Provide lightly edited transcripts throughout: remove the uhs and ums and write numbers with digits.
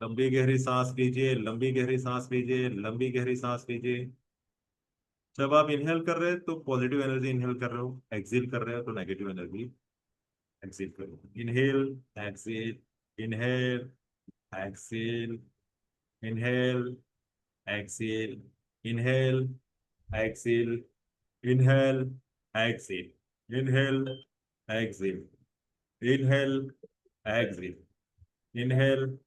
लंबी गहरी सांस लीजिए, लंबी गहरी सांस लीजिए, लंबी गहरी सांस लीजिए। जब आप इनहेल कर रहे हैं तो पॉजिटिव एनर्जी इनहेल कर रहे हो, एक्सेल कर रहे हो तो नेगेटिव एनर्जी एक्सेल करो। Inhale, exhale, inhale, exhale, inhale, exhale, inhale, exhale, inhale, exhale, inhale, exhale, inhale, exhale, inhale.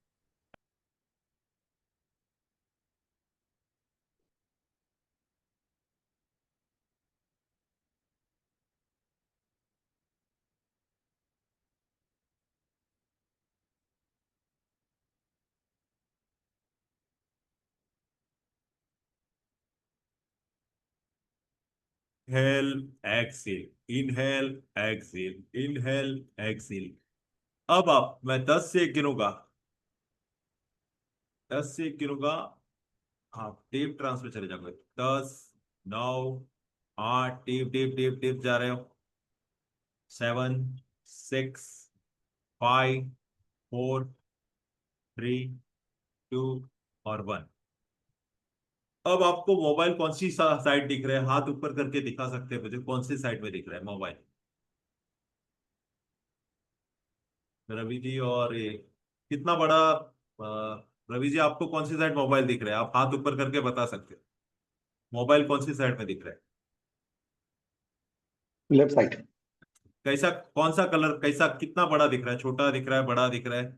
Inhale, exhale, inhale, exhale, inhale, exhale. अब आप, मैं 10 से गिनूंगा, 10 से गिनूंगा। हाँ, टेप ट्रांस में चले जाओगे। 10, 9, 8, टेप टेप टेप टेप जा रहे हो। 7, 6, 5, 4, 3, 2 और 1। अब आपको मोबाइल कौन सी साइड दिख रहा है? हाथ ऊपर करके दिखा सकते हैं मुझे, कौन सी साइड में दिख रहा है मोबाइल? रवि जी, और ये कितना बड़ा? रवि जी, आपको कौन सी साइड मोबाइल दिख रहा है? आप हाथ ऊपर करके बता सकते हैं मोबाइल कौन सी साइड में दिख रहा है। Left side. कैसा, कौन सा कलर, कैसा, कितना बड़ा दिख रहा है? छोटा दिख रहा है, बड़ा दिख रहा है?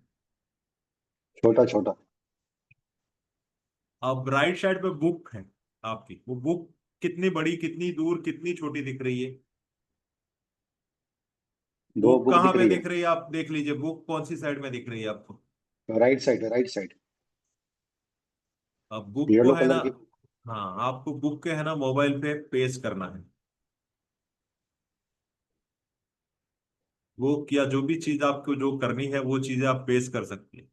छोटा छोटा। अब राइट साइड पे बुक है आपकी, वो बुक कितनी बड़ी, कितनी दूर, कितनी छोटी दिख रही है? दो बुक बुक कहाँ दिख पे रही है। दिख रही है? आप देख लीजिए, बुक कौन सी साइड में दिख रही है आपको? Right side, right side. अब बुक को येलो है ना, कलर की। हाँ, आपको बुक के है ना मोबाइल पे पेस्ट करना है। बुक या जो भी चीज आपको जो करनी है वो चीजें आप पेस्ट कर सकते हैं।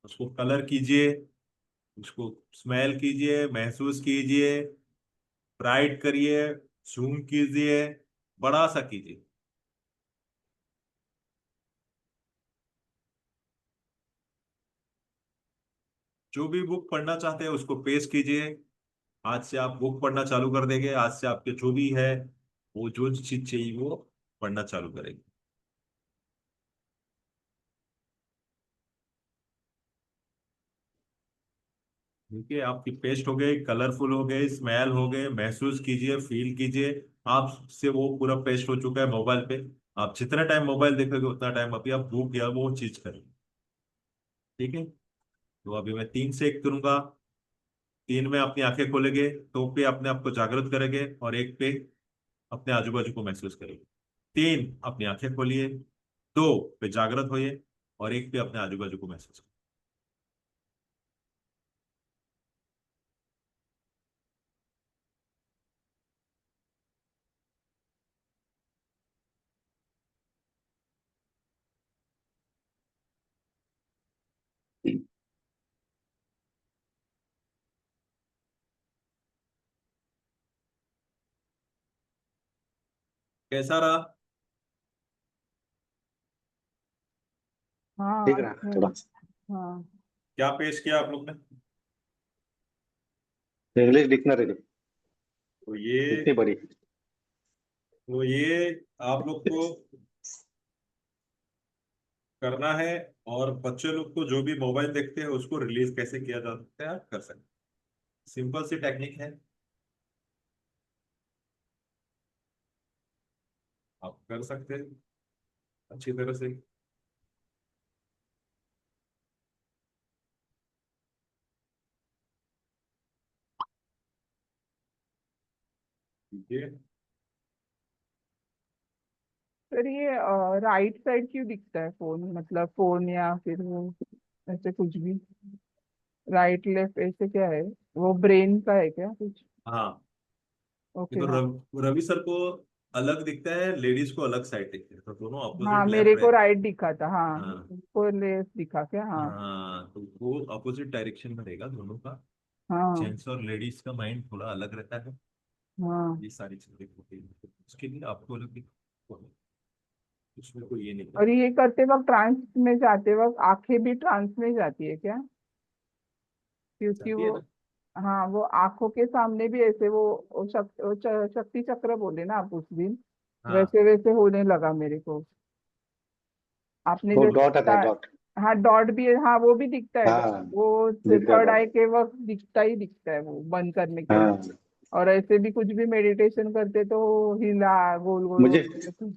उसको कलर कीजिए, उसको स्मेल कीजिए, महसूस कीजिए, ब्राइट करिए, जूम कीजिए, बड़ा सा कीजिए। जो भी बुक पढ़ना चाहते हैं उसको पेस्ट कीजिए। आज से आप बुक पढ़ना चालू कर देंगे, आज से आपके जो भी है वो जो चीज चाहिए वो पढ़ना चालू करेंगे। ठीक है, आपकी पेस्ट हो गई, कलरफुल हो गई, स्मेल हो गए, महसूस कीजिए, फील कीजिए। आप से वो पूरा पेस्ट हो चुका है मोबाइल पे। आप जितना टाइम मोबाइल देखोगे उतना टाइम अभी आप बुक या वो चीज करेंगे। ठीक है, तो अभी मैं 3 से 1 करूंगा। 3 में अपनी आंखें खोलेंगे, 2 पे अपने आप को जागृत करेंगे और 1 पे अपने आजू बाजू को महसूस करेंगे। 3, अपनी आंखें खोलिए। 2 पे जागृत होइए और 1 पे अपने आजू बाजू को महसूस करिए। कैसा रहा? दिख हाँ रहा है थोड़ा। हाँ। क्या पेश किया आप लोग ने? इंग्लिश डिक्शनरी तो ये इतनी बड़ी। तो ये आप लोग को करना है। और बच्चे लोग को जो भी मोबाइल देखते हैं उसको रिलीज कैसे किया जा सकता है आप कर सकते हैं। सिंपल सी टेक्निक है, आप कर सकते हैं अच्छी तरह से। ठीक है। फिर ये राइट साइड क्यों दिखता है फोन, मतलब फोन या फिर वो ऐसे कुछ भी? राइट लेफ्ट ऐसे क्या है? वो ब्रेन का है क्या कुछ? हाँ, ये ओके तो हाँ। रवि सर को अलग दिखता है, लेडीज को अलग साइड दिखता है, तो दोनों हाँ अपोजिट लेफ्ट मेरे को रहते राइट दिखा था, हाँ हैं। हाँ। को लेफ्ट दिखा क्या? हाँ हाँ, तो वो अपोजिट डायरेक्शन में रहेगा दोनों का। हाँ जेंट्स और लेडीज का माइंड थोड़ा अलग रहता है। हाँ। ये सारी चीजें होती हैं, उसके लिए आपको अलग उसमें कोई ये नहीं और ये करते वक्त ट्रांस में जाते वक्त आंखें भी ट्रांस में जाती है क्या? क्योंकि जाती है वो, ना। हाँ, वो आंखों के सामने भी ऐसे वो शक्ति चक्र बोले ना आप उस दिन, हाँ वैसे वैसे होने लगा मेरे को। आपने वो जैसे डॉट आता है बताया। डॉट। हाँ, डॉट भी है, हाँ वो भी दिखता है डॉट, हाँ वो दिख रहा है थर्ड आई डॉट। के वक्त दिखता ही दिखता है वो बंद करने के बाद। हाँ और ऐसे भी कुछ भी मेडिटेशन करते तो हिला गोल गोल मुझे गोल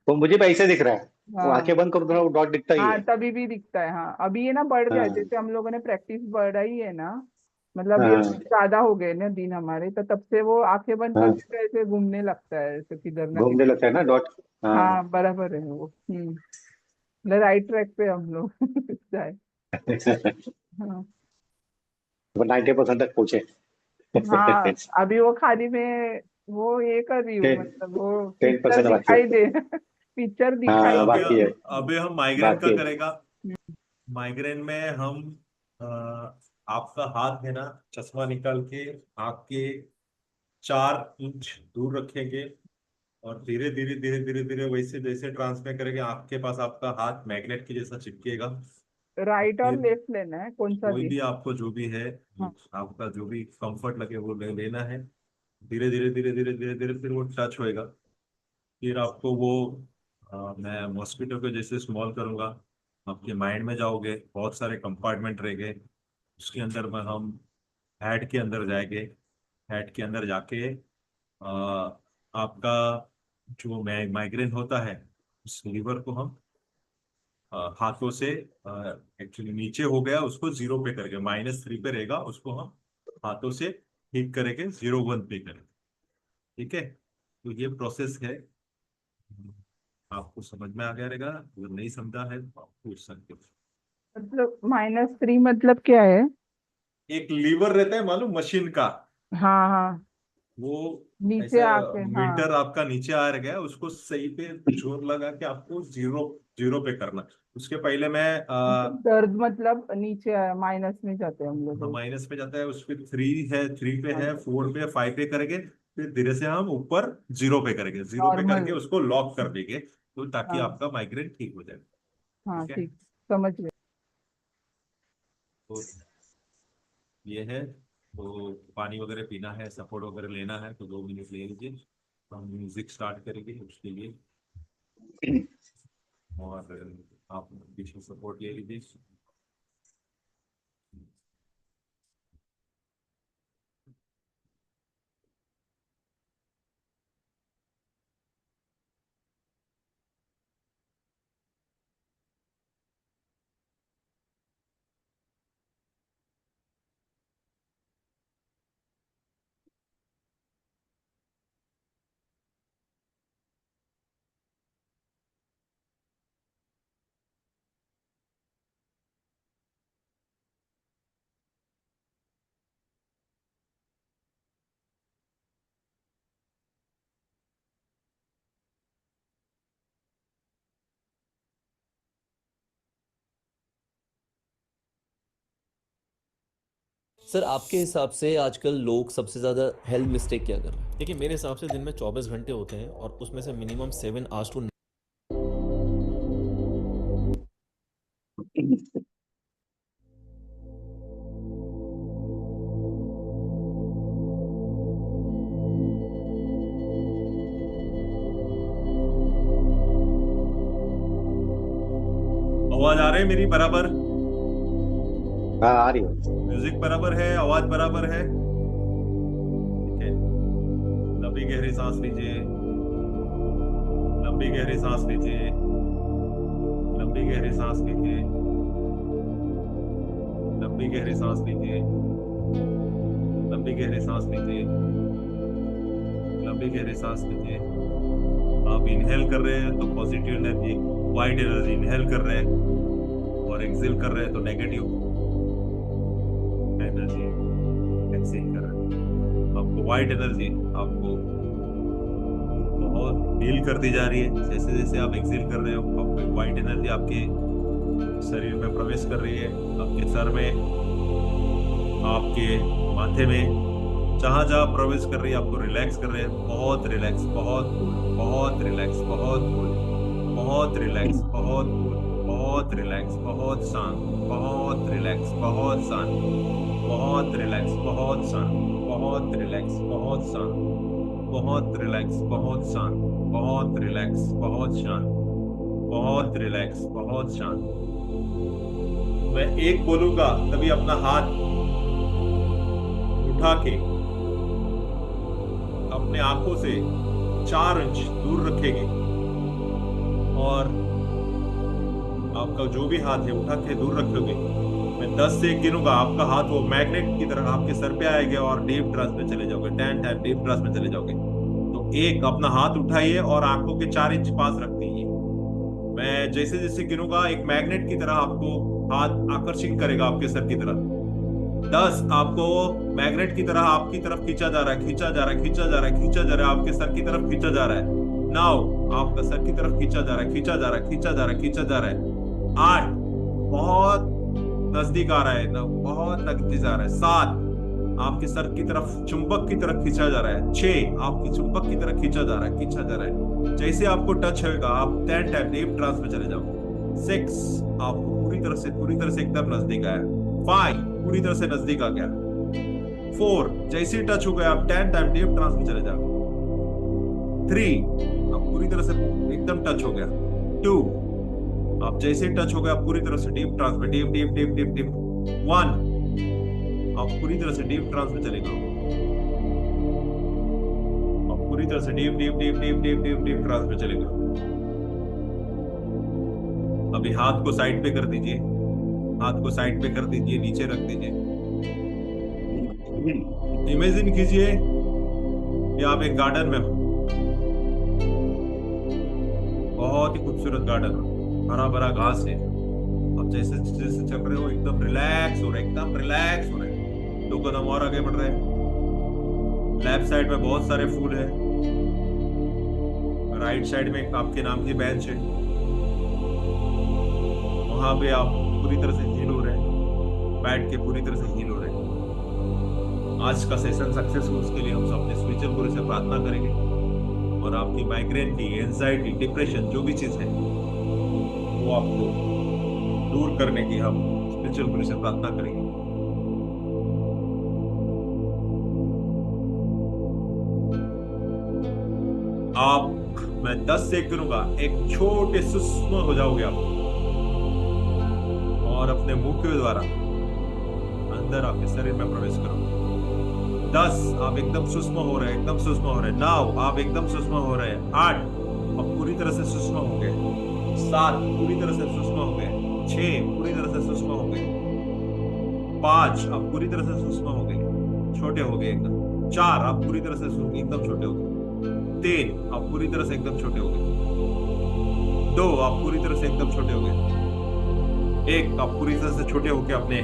वो मुझे भी ऐसे दिख रहा है। वो आंखें हाँ। बंद करो तो वो डॉट दिखता ही हाँ, है। तभी भी दिखता है। हाँ, अभी ये ना बढ़ गया है, हाँ जैसे हम लोगों ने प्रैक्टिस बढ़ाई है ना, मतलब ये हाँ ज्यादा हो गए ना दिन हमारे, तो तब से वो आंखें बंद हाँ करके ऐसे घूमने लगता है, ऐसे किधर ना घूमने लगता है किधर। ना डॉट। हाँ हाँ, बराबर है वो। राइट ट्रैक पे हम लोग दिखता है। हाँ। 90% तक पहुंचे। हाँ, अभी वो खाली मैं वो ये कर रही हूँ, मतलब वो टेन पिक्चर परसेंट बाकी दिखाई है। दे पिक्चर दिखाई हाँ अभी दे। बाकी है। अभी हम माइग्रेन का बाकी है। करेगा। माइग्रेन में हम अ, आपका हाथ है ना, चश्मा निकाल के आँख के 4 इंच दूर रखेंगे, और धीरे धीरे धीरे धीरे धीरे वैसे जैसे ट्रांसफर करेंगे आँख के पास आपका हाथ मैग्नेट की जैसा चिपकेगा। और राइट और फिर लेफ्ट लेना है, कौन सा कोई भी? भी आपको जो भी है, हाँ। आपका जो भी कंफर्ट लगे वो लेना है। धीरे धीरे धीरे धीरे धीरे धीरे फिर वो टच होएगा। फिर आपको वो मैं मॉस्किटो के जैसे स्मॉल करूंगा, आपके माइंड में जाओगे, बहुत सारे कंपार्टमेंट रहेंगे, उसके अंदर में हम हेड के अंदर जाएंगे। हेड के अंदर जाके आपका जो माइग्रेन होता है उस लीवर को हम हाथों से, एक्चुअली नीचे हो गया उसको 0 पे करके -3 पे रहेगा, उसको हम हाथों से ठीक करेंगे, 0 1 पे करेंगे। ठीक है, तो ये प्रोसेस है। आपको समझ में आ गया रहेगा, अगर नहीं समझा है तो आप पूछ सकते हो। मतलब -3 मतलब क्या है? एक लीवर रहता है मालूम, मशीन का। हाँ हाँ, वो नीचे ऐसा आके, हाँ। मीटर आपका नीचे आ गया, उसको सही पे जोर लगा के आपको जीरो जीरो पे करना। उसके पहले मैं दर्द मतलब नीचे आया, माइनस में जाते हैं हम लोग। माइनस पे जाता है, उस पे 3 है, 3 पे हाँ, है, 4 पे, 5 पे करेंगे। फिर धीरे से हम ऊपर 0 पे करेंगे, 0 पे नॉर्मल। करके उसको लॉक कर देंगे, तो ताकि हाँ आपका माइग्रेन ठीक हो जाए। हाँ, ठीक है, ठीक, समझ गए। तो ये है। तो पानी वगैरह पीना है, सपोर्ट वगैरह लेना है तो 2 मिनट ले लीजिए। तो हम म्यूजिक स्टार्ट करेंगे उसके लिए, और आप पीछे सपोर्ट ले लीजिए। सर आपके हिसाब से आजकल लोग सबसे ज़्यादा हेल्थ मिस्टेक क्या कर रहे हैं? देखिए, मेरे हिसाब से दिन में 24 घंटे होते हैं और उसमें से मिनिमम 7 आवर्स टू आवाज आ रही है मेरी बराबर? हाँ आ रही है। म्यूजिक बराबर है, आवाज बराबर है? ठीक है, लंबी गहरी सांस लीजिए, लंबी गहरी सांस लीजिए, लंबी गहरी सांस लीजिए, लंबी गहरी सांस लीजिए, लंबी गहरी सांस लीजिए, लंबी गहरी सांस लीजिए। आप इनहेल कर रहे हैं तो positive energy, white energy inhale कर रहे हैं, और एक्सेल कर रहे हैं तो नेगेटिव एनर्जी एक्सेल कर रहे हैं। आपको वाइट एनर्जी आपको बहुत हील करती जा रही है, जैसे जैसे आप एक्सेल कर रहे हो आपको वाइट एनर्जी आपके शरीर में प्रवेश कर रही है, आपके सर में, आपके माथे में, जहां जहां प्रवेश कर रही है आपको रिलैक्स कर रहे हैं। बहुत रिलैक्स, बहुत कूल, बहुत रिलैक्स, बहुत कूल। बहुत रिलैक्स, बहुत cool, बहुत रिलैक्स, बहुत शांत, बहुत रिलैक्स, बहुत शांत, बहुत रिलैक्स, बहुत शांत, बहुत रिलैक्स, बहुत शांत, बहुत रिलैक्स, बहुत शांत, बहुत रिलैक्स, बहुत शांत, बहुत रिलैक्स, बहुत शांत। मैं एक बोलूंगा तभी अपना हाथ उठा के अपने आंखों से 4 इंच दूर रखेंगे और आपका जो भी हाथ है उठा के दूर रखोगे। मैं 10 से 1 गिनूंगा, आपका हाथ वो मैग्नेट की तरह आपके सर पे आएगा और डीप ट्रांस में चले जाओगे, 10 टाइम डीप ट्रांस में चले जाओगे। तो एक अपना हाथ उठाइए और आंखों के 4 इंच पास रख दीजिए। मैं जैसे जैसे गिनूंगा एक मैग्नेट की तरह आपको हाथ आकर्षित करेगा आपके सर की तरफ। 10 आपको मैग्नेट की तरह आपकी तरफ खींचा जा रहा है, खींचा जा रहा है, खींचा जा रहा है, खींचा जा रहा है, आपके सर की तरफ खींचा जा रहा है। नाउ आपका सर की तरफ खींचा जा रहा है, खींचा जा रहा है, खींचा जा रहा है, खींचा जा रहा है। 8 बहुत नजदीक आ रहा है, बहुत नजदीक आ रहा है। 7 आपके सर की तरफ चुंबक की तरफ खींचा जा रहा है। 6 आपकी चुंबक की तरफ खींचा जा रहा है, खींचा जा रहा है। जैसे आपको टच होगा आप 10 टाइम डीप ट्रांस में चले जाओगे। 6 आपको पूरी तरह से एकदम नजदीक आया। 5 पूरी तरह से नजदीक आ गया। 4 जैसे ही टच हो गया आप 10 टाइम डीप ट्रांस में चले जाओगे। 3 आप पूरी तरह से एकदम टच हो गया। 2 आप जैसे ही टच हो गया पूरी तरह से डीप ट्रांस में, deep deep deep deep deep. 1 आप पूरी तरह से डीप ट्रांस में चले गए, आप पूरी तरह से deep deep deep deep deep deep deep trance में चले गए। अभी हाथ को साइड पे कर दीजिए, हाथ को साइड पे कर दीजिए, नीचे रख दीजिए। इमेजिन कीजिए कि आप एक गार्डन में हो, बहुत ही खूबसूरत गार्डन, हरा भरा घास है। आप जैसे जैसे चल रहे हो एकदम रिलैक्स हो रहे, एकदम रिलैक्स हो रहे। 2 कदम और आगे बढ़ रहे हैं। लेफ्ट साइड में बहुत सारे फूल है, राइट साइड में आपके नाम की बेंच है, वहां पे आप पूरी तरह से हील हो रहे हैं, बैठ के पूरी तरह से हील हो रहे हैं। आज का सेशन सक्सेस हो उसके लिए हम सब अपने स्पिरिचुअल गुरु से प्रार्थना करेंगे और आपकी माइग्रेन की, एंजाइटी, डिप्रेशन जो भी चीज है वो आपको दूर करने की हम स्पिरिचुअल गुरु से प्रार्थना करेंगे। आप, मैं 10 से गिनूंगा, एक छोटे सूक्ष्म हो जाओगे आप और अपने मुंह के द्वारा अंदर आपके शरीर में प्रवेश करोगे। 10 आप एकदम सूक्ष्म हो रहे हैं, एकदम सूक्ष्म हो रहे हैं। 9 आप एकदम सूक्ष्म हो रहे हैं। 8 आप पूरी तरह से सूक्ष्म हो गए। 7 पूरी तरह से सूक्ष्म हो गए। 6 पूरी तरह से सूक्ष्म हो गए। 5 आप पूरी तरह से सूक्ष्म हो गए, छोटे हो गए एकदम। 4 आप पूरी तरह से एकदम छोटे हो गए। 3 आप पूरी तरह से एकदम छोटे हो गए। 2 आप पूरी तरह से एकदम छोटे हो गए। 1 आप पूरी तरह से छोटे होकर अपने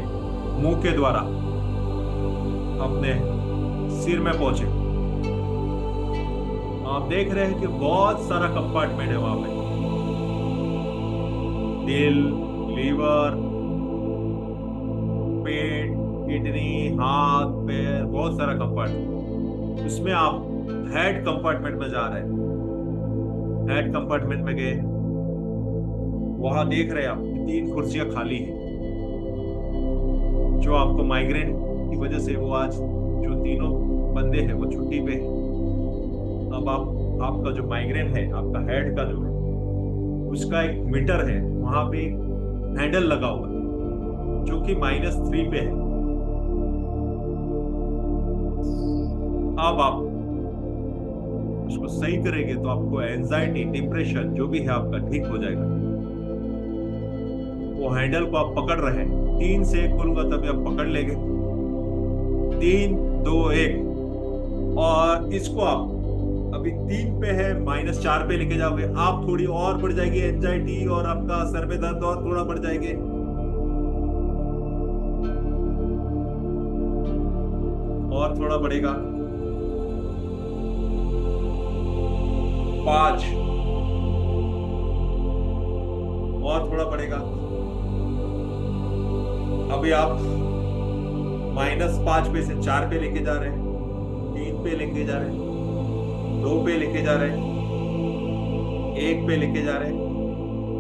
मुंह के द्वारा अपने सिर में पहुंचे। आप देख रहे हैं कि बहुत सारा कंपार्टमेंट है वहां पे, दिल, लीवर, पेट, किडनी, हाथ, पैर, बहुत सारा कंपार्टमेंट। उसमें आप हेड कंपार्टमेंट में जा रहे हैं। हेड कंपार्टमेंट में गए, वहां देख रहे हैं आप 3 कुर्सियां खाली हैं। जो आपको माइग्रेन की वजह से वो आज जो तीनों बंदे हैं वो छुट्टी पे हैं। अब आपका जो माइग्रेन है, आपका हेड का जो है, उसका एक मीटर है, वहां पे हैंडल लगा हुआ है जो कि -3 पे है। अब आप उसको सही करेंगे तो आपको एंजाइटी, डिप्रेशन जो भी है आपका ठीक हो जाएगा। वो हैंडल को आप पकड़ रहे हैं, 3 से 1 बोलूंगा तभी आप पकड़ लेंगे। 3, 2, 1 और इसको आप अभी 3 पे है, -4 पे लेके जाओगे। आप थोड़ी और बढ़ जाएगी एंजाइटी और आपका सर में दर्द और थोड़ा बढ़ जाएंगे। और थोड़ा बढ़ेगा। 5 और थोड़ा बढ़ेगा। अभी आप -5 पे से 4 पे लेके जा रहे हैं, 3 पे लेके जा रहे हैं, 2 पे लेके जा रहे हैं, 1 पे लेके जा रहे हैं,